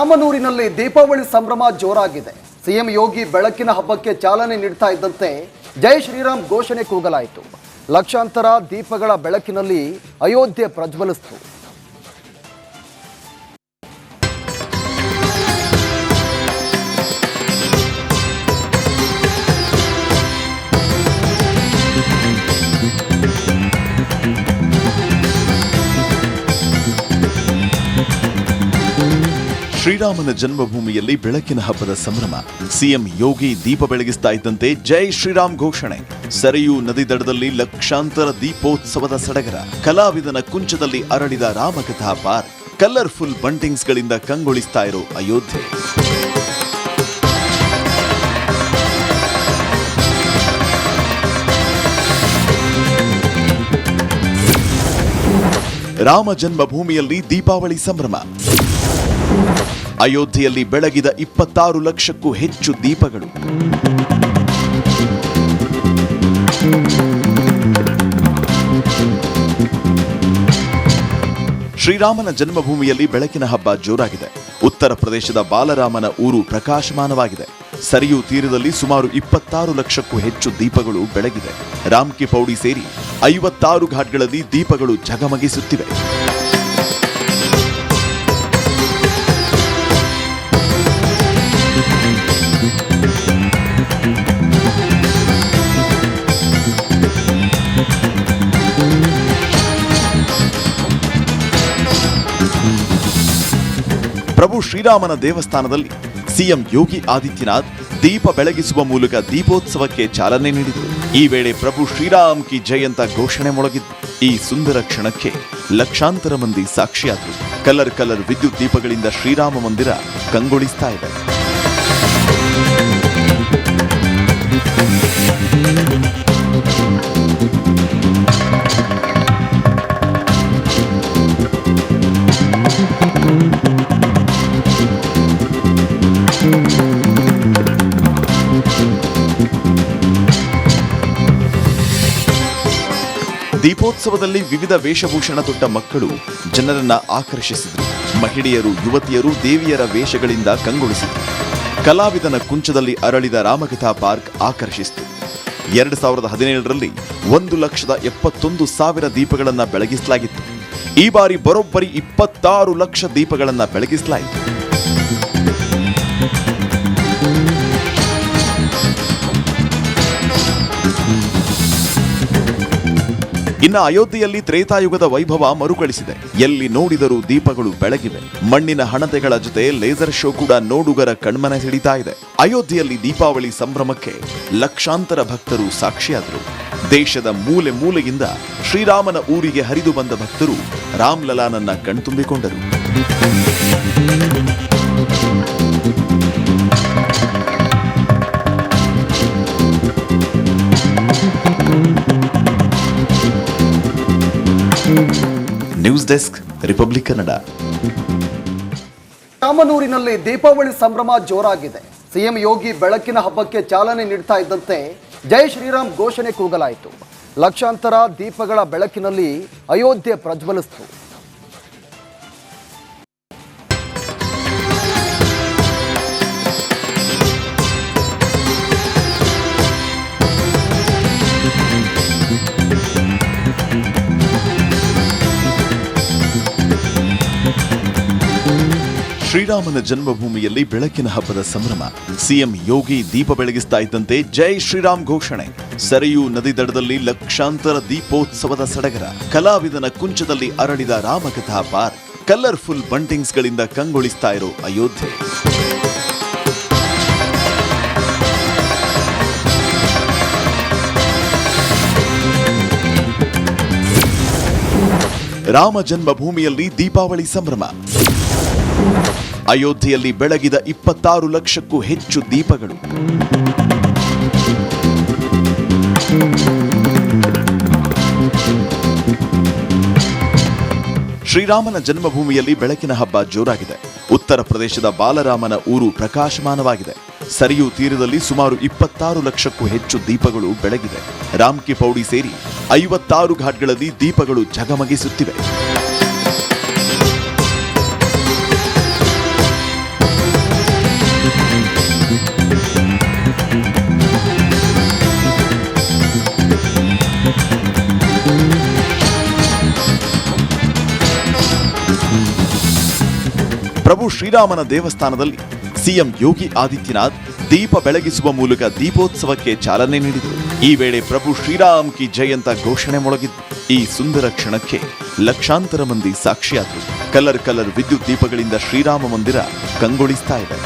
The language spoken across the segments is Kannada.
ಶಾಮನೂರಿನಲ್ಲಿ ದೀಪಾವಳಿ ಸಂಭ್ರಮ ಜೋರಾಗಿದೆ. ಸಿಎಂ ಯೋಗಿ ಬೆಳಕಿನ ಹಬ್ಬಕ್ಕೆ ಚಾಲನೆ ನೀಡ್ತಾ ಇದ್ದಂತೆ ಜೈ ಶ್ರೀರಾಮ್ ಘೋಷಣೆ ಕೂಗಲಾಯಿತು. ಲಕ್ಷಾಂತರ ದೀಪಗಳ ಬೆಳಕಿನಲ್ಲಿ ಅಯೋಧ್ಯೆ ಪ್ರಜ್ವಲಿಸಿತು. ಶ್ರೀರಾಮನ ಜನ್ಮಭೂಮಿಯಲ್ಲಿ ಬೆಳಕಿನ ಹಬ್ಬದ ಸಂಭ್ರಮ. ಸಿಎಂ ಯೋಗಿ ದೀಪ ಬೆಳಗಿಸ್ತಾ ಇದ್ದಂತೆ ಜೈ ಶ್ರೀರಾಮ್ ಘೋಷಣೆ. ಸರಯೂ ನದಿ ದಡದಲ್ಲಿ ಲಕ್ಷಾಂತರ ದೀಪೋತ್ಸವದ ಸಡಗರ. ಕಲಾವಿದನ ಕುಂಚದಲ್ಲಿ ಅರಳಿದ ರಾಮಕಥಾ ಪಾರ್ಕ್. ಕಲರ್ಫುಲ್ ಬಂಟಿಂಗ್ಸ್ಗಳಿಂದ ಕಂಗೊಳಿಸ್ತಾ ಇರೋ ಅಯೋಧ್ಯೆ. ರಾಮ ಜನ್ಮಭೂಮಿಯಲ್ಲಿ ದೀಪಾವಳಿ ಸಂಭ್ರಮ. ಅಯೋಧ್ಯೆಯಲ್ಲಿ ಬೆಳಗಿದ 26 ಲಕ್ಷಕ್ಕೂ ಹೆಚ್ಚು ದೀಪಗಳು. ಶ್ರೀರಾಮನ ಜನ್ಮಭೂಮಿಯಲ್ಲಿ ಬೆಳಕಿನ ಹಬ್ಬ ಜೋರಾಗಿದೆ. ಉತ್ತರ ಪ್ರದೇಶದ ಬಾಲರಾಮನ ಊರು ಪ್ರಕಾಶಮಾನವಾಗಿದೆ. ಸರಿಯೂ ತೀರದಲ್ಲಿ ಸುಮಾರು 26 ಲಕ್ಷಕ್ಕೂ ಹೆಚ್ಚು ದೀಪಗಳು ಬೆಳಗಿದೆ. ರಾಮ್ ಕಿ ಪೌಡಿ ಸೇರಿ 56 ಘಾಟ್ಗಳಲ್ಲಿ ದೀಪಗಳು ಝಗಮಗಿಸುತ್ತಿವೆ. ಪ್ರಭು ಶ್ರೀರಾಮನ ದೇವಸ್ಥಾನದಲ್ಲಿ ಸಿಎಂ ಯೋಗಿ ಆದಿತ್ಯನಾಥ್ ದೀಪ ಬೆಳಗಿಸುವ ಮೂಲಕ ದೀಪೋತ್ಸವಕ್ಕೆ ಚಾಲನೆ ನೀಡಿದರು. ಈ ವೇಳೆ ಪ್ರಭು ಶ್ರೀರಾಮ್ ಕಿ ಜೈ ಅಂತ ಘೋಷಣೆ ಮೊಳಗಿದ್ದು. ಈ ಸುಂದರ ಕ್ಷಣಕ್ಕೆ ಲಕ್ಷಾಂತರ ಮಂದಿ ಸಾಕ್ಷಿಯಾದರು. ಕಲರ್ ವಿದ್ಯುತ್ ದೀಪಗಳಿಂದ ಶ್ರೀರಾಮ ಮಂದಿರ ಕಂಗೊಳಿಸ್ತಾ ಇದೆ. ದೀಪೋತ್ಸವದಲ್ಲಿ ವಿವಿಧ ವೇಷಭೂಷಣ ತೊಟ್ಟ ಮಕ್ಕಳು ಜನರನ್ನ ಆಕರ್ಷಿಸಿದರು. ಮಹಿಳೆಯರು, ಯುವತಿಯರು ದೇವಿಯರ ವೇಷಗಳಿಂದ ಕಂಗೊಳಿಸಿದರು. ಕಲಾವಿದನ ಕುಂಚದಲ್ಲಿ ಅರಳಿದ ರಾಮಕಥಾ ಪಾರ್ಕ್ ಆಕರ್ಷಿಸಿತು. 2017ರಲ್ಲಿ 1,71,000 ದೀಪಗಳನ್ನು ಬೆಳಗಿಸಲಾಗಿತ್ತು. ಈ ಬಾರಿ ಬರೋಬ್ಬರಿ 26 ಲಕ್ಷ ದೀಪಗಳನ್ನು ಬೆಳಗಿಸಲಾಯಿತು. ಇನ್ನು ಅಯೋಧ್ಯೆಯಲ್ಲಿ ತ್ರೇತಾಯುಗದ ವೈಭವ ಮರುಕಳಿಸಿದೆ. ಎಲ್ಲಿ ನೋಡಿದರೂ ದೀಪಗಳು ಬೆಳಗಿವೆ. ಮಣ್ಣಿನ ಹಣತೆಗಳ ಜೊತೆ ಲೇಸರ್ ಶೋ ಕೂಡ ನೋಡುಗರ ಕಣ್ಮನ ಸೆಳೀತಾ ಇದೆ. ಅಯೋಧ್ಯೆಯಲ್ಲಿ ದೀಪಾವಳಿ ಸಂಭ್ರಮಕ್ಕೆ ಲಕ್ಷಾಂತರ ಭಕ್ತರು ಸಾಕ್ಷಿಯಾದರು. ದೇಶದ ಮೂಲೆ ಮೂಲೆಯಿಂದ ಶ್ರೀರಾಮನ ಊರಿಗೆ ಹರಿದು ಬಂದ ಭಕ್ತರು ರಾಮ್ ಲಲಾನನ್ನ ಕಣ್ತುಂಬಿಕೊಂಡರು. News desk, Republic Kannada. ಶಾಮನೂರಿನಲ್ಲಿ ದೀಪಾವಳಿ ಸಂಭ್ರಮ ಜೋರಾಗಿದೆ. ಸಿಎಂ ಯೋಗಿ ಬೆಳಕಿನ ಹಬ್ಬಕ್ಕೆ ಚಾಲನೆ ನೀಡ್ತಾ ಇದ್ದಂತೆ ಜೈ ಶ್ರೀರಾಮ್ ಘೋಷಣೆ ಕೂಗಲಾಯಿತು. ಲಕ್ಷಾಂತರ ದೀಪಗಳ ಬೆಳಕಿನಲ್ಲಿ ಅಯೋಧ್ಯೆ ಪ್ರಜ್ವಲಿಸಿತು. ಶ್ರೀರಾಮನ ಜನ್ಮಭೂಮಿಯಲ್ಲಿ ಬೆಳಕಿನ ಹಬ್ಬದ ಸಂಭ್ರಮ. ಸಿಎಂ ಯೋಗಿ ದೀಪ ಬೆಳಗಿಸ್ತಾ ಇದ್ದಂತೆ ಜೈ ಶ್ರೀರಾಮ್ ಘೋಷಣೆ. ಸರಯೂ ನದಿ ದಡದಲ್ಲಿ ಲಕ್ಷಾಂತರ ದೀಪೋತ್ಸವದ ಸಡಗರ. ಕಲಾವಿದನ ಕುಂಚದಲ್ಲಿ ಅರಳಿದ ರಾಮಕಥಾ ಪಾರ್ಕ್. ಕಲರ್ಫುಲ್ ಬಂಟಿಂಗ್ಸ್ಗಳಿಂದ ಕಂಗೊಳಿಸ್ತಾ ಇರೋ ಅಯೋಧ್ಯೆ. ರಾಮ ಜನ್ಮಭೂಮಿಯಲ್ಲಿ ದೀಪಾವಳಿ ಸಂಭ್ರಮ. ಅಯೋಧ್ಯೆಯಲ್ಲಿ ಬೆಳಗಿದ 26 ಲಕ್ಷಕ್ಕೂ ಹೆಚ್ಚು ದೀಪಗಳು. ಶ್ರೀರಾಮನ ಜನ್ಮಭೂಮಿಯಲ್ಲಿ ಬೆಳಕಿನ ಹಬ್ಬ ಜೋರಾಗಿದೆ. ಉತ್ತರ ಪ್ರದೇಶದ ಬಾಲರಾಮನ ಊರು ಪ್ರಕಾಶಮಾನವಾಗಿದೆ. ಸರಿಯೂ ತೀರದಲ್ಲಿ ಸುಮಾರು 26 ಲಕ್ಷಕ್ಕೂ ಹೆಚ್ಚು ದೀಪಗಳು ಬೆಳಗಿದೆ. ರಾಮ್ ಕಿ ಪೌಡಿ ಸೇರಿ 56 ಘಾಟ್ಗಳಲ್ಲಿ ದೀಪಗಳು ಝಗಮಗಿಸುತ್ತಿವೆ. ಪ್ರಭು ಶ್ರೀರಾಮನ ದೇವಸ್ಥಾನದಲ್ಲಿ ಸಿಎಂ ಯೋಗಿ ಆದಿತ್ಯನಾಥ್ ದೀಪ ಬೆಳಗಿಸುವ ಮೂಲಕ ದೀಪೋತ್ಸವಕ್ಕೆ ಚಾಲನೆ ನೀಡಿದರು. ಈ ವೇಳೆ ಪ್ರಭು ಶ್ರೀರಾಮ್ ಕಿ ಜೈ ಅಂತ ಘೋಷಣೆ ಮೊಳಗಿದ್ದು ಈ ಸುಂದರ ಕ್ಷಣಕ್ಕೆ ಲಕ್ಷಾಂತರ ಮಂದಿ ಸಾಕ್ಷಿಯಾದರು. ಕಲರ್ ವಿದ್ಯುತ್ ದೀಪಗಳಿಂದ ಶ್ರೀರಾಮ ಮಂದಿರ ಕಂಗೊಳಿಸ್ತಾ ಇದೆ.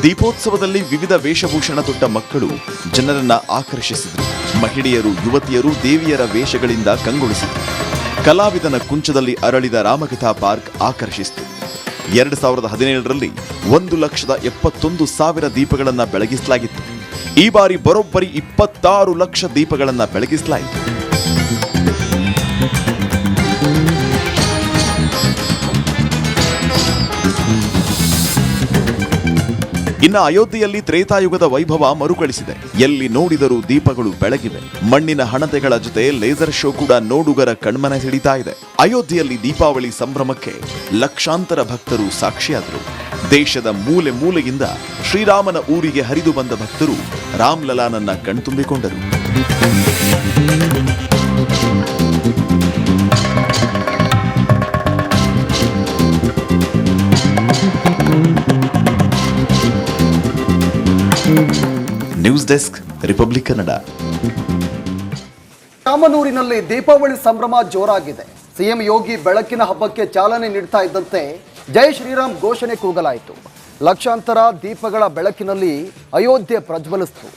ದೀಪೋತ್ಸವದಲ್ಲಿ ವಿವಿಧ ವೇಷಭೂಷಣ ತೊಟ್ಟ ಮಕ್ಕಳು ಜನರನ್ನ ಆಕರ್ಷಿಸಿದರು. ಮಹಿಳೆಯರು, ಯುವತಿಯರು ದೇವಿಯರ ವೇಷಗಳಿಂದ ಕಂಗೊಳಿಸಿದರು. ಕಲಾವಿದನ ಕುಂಚದಲ್ಲಿ ಅರಳಿದ ರಾಮಕಥಾ ಪಾರ್ಕ್ ಆಕರ್ಷಿಸಿತು. 2017ರಲ್ಲಿ 1,71,000 ದೀಪಗಳನ್ನು ಬೆಳಗಿಸಲಾಗಿತ್ತು. ಈ ಬಾರಿ ಬರೋಬ್ಬರಿ 26 ಲಕ್ಷ ದೀಪಗಳನ್ನು ಬೆಳಗಿಸಲಾಯಿತು. ಇನ್ನು ಅಯೋಧ್ಯೆಯಲ್ಲಿ ತ್ರೇತಾಯುಗದ ವೈಭವ ಮರುಕಳಿಸಿದೆ. ಎಲ್ಲಿ ನೋಡಿದರೂ ದೀಪಗಳು ಬೆಳಗಿವೆ. ಮಣ್ಣಿನ ಹಣತೆಗಳ ಜೊತೆ ಲೇಸರ್ ಶೋ ಕೂಡ ನೋಡುಗರ ಕಣ್ಮನ ಸೆಳೀತಾ ಇದೆ. ಅಯೋಧ್ಯೆಯಲ್ಲಿ ದೀಪಾವಳಿ ಸಂಭ್ರಮಕ್ಕೆ ಲಕ್ಷಾಂತರ ಭಕ್ತರು ಸಾಕ್ಷಿಯಾದರು. ದೇಶದ ಮೂಲೆ ಮೂಲೆಯಿಂದ ಶ್ರೀರಾಮನ ಊರಿಗೆ ಹರಿದು ಬಂದ ಭಕ್ತರು ರಾಮ್ಲಲಾನನ್ನ ಕಣ್ತುಂಬಿಕೊಂಡರು. News desk, Republic Kannada. ರಾಮನೂರಿನಲ್ಲಿ ದೀಪಾವಳಿ ಸಂಭ್ರಮ ಜೋರಾಗಿದೆ. ಸಿಎಂ ಯೋಗಿ ಬೆಳಕಿನ ಹಬ್ಬಕ್ಕೆ ಚಾಲನೆ ನೀಡ್ತಾ ಇದ್ದಂತೆ ಜೈ ಶ್ರೀರಾಮ್ ಘೋಷಣೆ ಕೂಗಲಾಯಿತು. ಲಕ್ಷಾಂತರ ದೀಪಗಳ ಬೆಳಕಿನಲ್ಲಿ ಅಯೋಧ್ಯೆ ಪ್ರಜ್ವಲಿಸಿತು.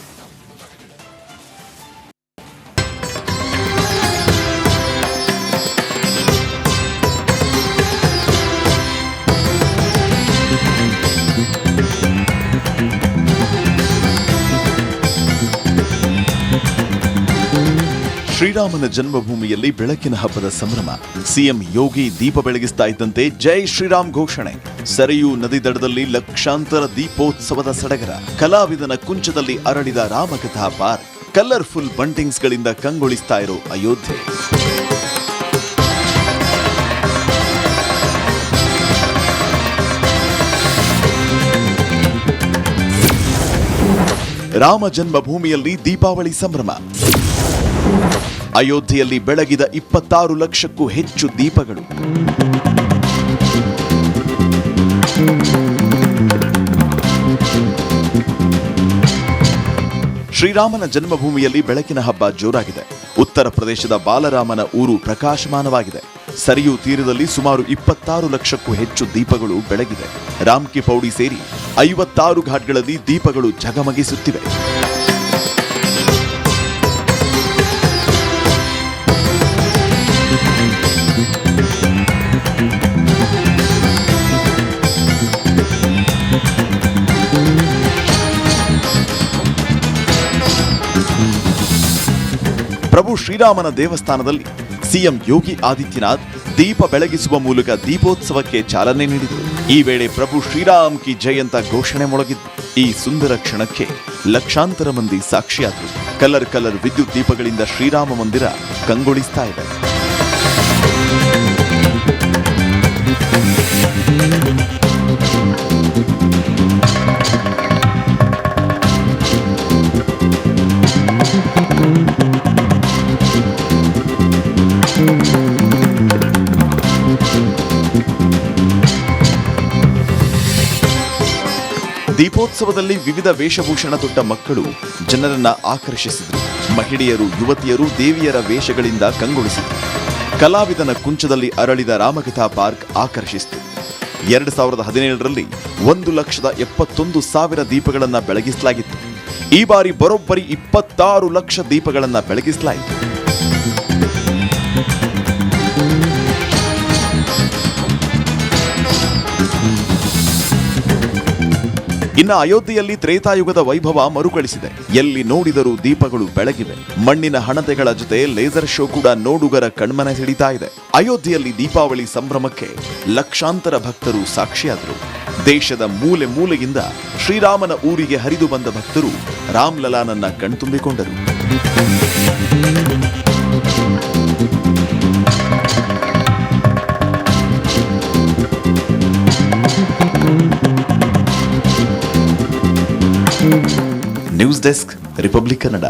ಶ್ರೀರಾಮನ ಜನ್ಮಭೂಮಿಯಲ್ಲಿ ಬೆಳಕಿನ ಹಬ್ಬದ ಸಂಭ್ರಮ. ಸಿಎಂ ಯೋಗಿ ದೀಪ ಬೆಳಗಿಸ್ತಾ ಇದ್ದಂತೆ ಜೈ ಶ್ರೀರಾಮ್ ಘೋಷಣೆ. ಸರಯೂ ನದಿ ದಡದಲ್ಲಿ ಲಕ್ಷಾಂತರ ದೀಪೋತ್ಸವದ ಸಡಗರ. ಕಲಾವಿದನ ಕುಂಚದಲ್ಲಿ ಅರಳಿದ ರಾಮಕಥಾ ಪಾರ್ಕ್. ಕಲರ್ಫುಲ್ ಬಂಟಿಂಗ್ಸ್ಗಳಿಂದ ಕಂಗೊಳಿಸ್ತಾ ಇರೋ ಅಯೋಧ್ಯೆ. ರಾಮ ಜನ್ಮಭೂಮಿಯಲ್ಲಿ ದೀಪಾವಳಿ ಸಂಭ್ರಮ. ಅಯೋಧ್ಯೆಯಲ್ಲಿ ಬೆಳಗಿದ 26 ಲಕ್ಷಕ್ಕೂ ಹೆಚ್ಚು ದೀಪಗಳು. ಶ್ರೀರಾಮನ ಜನ್ಮಭೂಮಿಯಲ್ಲಿ ಬೆಳಕಿನ ಹಬ್ಬ ಜೋರಾಗಿದೆ. ಉತ್ತರ ಪ್ರದೇಶದ ಬಾಲರಾಮನ ಊರು ಪ್ರಕಾಶಮಾನವಾಗಿದೆ. ಸರಿಯೂ ತೀರದಲ್ಲಿ ಸುಮಾರು 26 ಲಕ್ಷಕ್ಕೂ ಹೆಚ್ಚು ದೀಪಗಳು ಬೆಳಗಿದೆ. ರಾಮ್ ಕಿ ಪೌಡಿ ಸೇರಿ 56 ಘಾಟ್ಗಳಲ್ಲಿ ದೀಪಗಳು ಝಗಮಗಿಸುತ್ತಿವೆ. ಪ್ರಭು ಶ್ರೀರಾಮನ ದೇವಸ್ಥಾನದಲ್ಲಿ ಸಿಎಂ ಯೋಗಿ ಆದಿತ್ಯನಾಥ್ ದೀಪ ಬೆಳಗಿಸುವ ಮೂಲಕ ದೀಪೋತ್ಸವಕ್ಕೆ ಚಾಲನೆ ನೀಡಿದರು. ಈ ವೇಳೆ ಪ್ರಭು ಶ್ರೀರಾಮ್ ಕಿ ಜೈ ಅಂತ ಘೋಷಣೆ ಮೊಳಗಿದ್ದು ಈ ಸುಂದರ ಕ್ಷಣಕ್ಕೆ ಲಕ್ಷಾಂತರ ಮಂದಿ ಸಾಕ್ಷಿಯಾದರು. ಕಲರ್ ವಿದ್ಯುತ್ ದೀಪಗಳಿಂದ ಶ್ರೀರಾಮ ಮಂದಿರ ಕಂಗೊಳಿಸ್ತಾ ಇದೆ. ದೀಪೋತ್ಸವದಲ್ಲಿ ವಿವಿಧ ವೇಷಭೂಷಣ ತೊಟ್ಟ ಮಕ್ಕಳು ಜನರನ್ನ ಆಕರ್ಷಿಸಿದರು. ಮಹಿಳೆಯರು, ಯುವತಿಯರು ದೇವಿಯರ ವೇಷಗಳಿಂದ ಕಂಗೊಳಿಸಿದರು. ಕಲಾವಿದನ ಕುಂಚದಲ್ಲಿ ಅರಳಿದ ರಾಮಕಥಾ ಪಾರ್ಕ್ ಆಕರ್ಷಿಸಿತು. 2017ರಲ್ಲಿ 1,71,000 ದೀಪಗಳನ್ನು ಬೆಳಗಿಸಲಾಗಿತ್ತು. ಈ ಬಾರಿ ಬರೋಬ್ಬರಿ 26 ಲಕ್ಷ ದೀಪಗಳನ್ನು ಬೆಳಗಿಸಲಾಯಿತು. ಇನ್ನು ಅಯೋಧ್ಯೆಯಲ್ಲಿ ತ್ರೇತಾಯುಗದ ವೈಭವ ಮರುಕಳಿಸಿದೆ. ಎಲ್ಲಿ ನೋಡಿದರೂ ದೀಪಗಳು ಬೆಳಗಿವೆ. ಮಣ್ಣಿನ ಹಣತೆಗಳ ಜೊತೆ ಲೇಸರ್ ಶೋ ಕೂಡ ನೋಡುಗರ ಕಣ್ಮನ ಸೆಳೀತಾ ಇದೆ. ಅಯೋಧ್ಯೆಯಲ್ಲಿ ದೀಪಾವಳಿ ಸಂಭ್ರಮಕ್ಕೆ ಲಕ್ಷಾಂತರ ಭಕ್ತರು ಸಾಕ್ಷಿಯಾದರು. ದೇಶದ ಮೂಲೆ ಮೂಲೆಯಿಂದ ಶ್ರೀರಾಮನ ಊರಿಗೆ ಹರಿದು ಬಂದ ಭಕ್ತರು ರಾಮ್ಲಲಾನನ್ನ ಕಣ್ತುಂಬಿಕೊಂಡರು. News desk, Republic Kannada.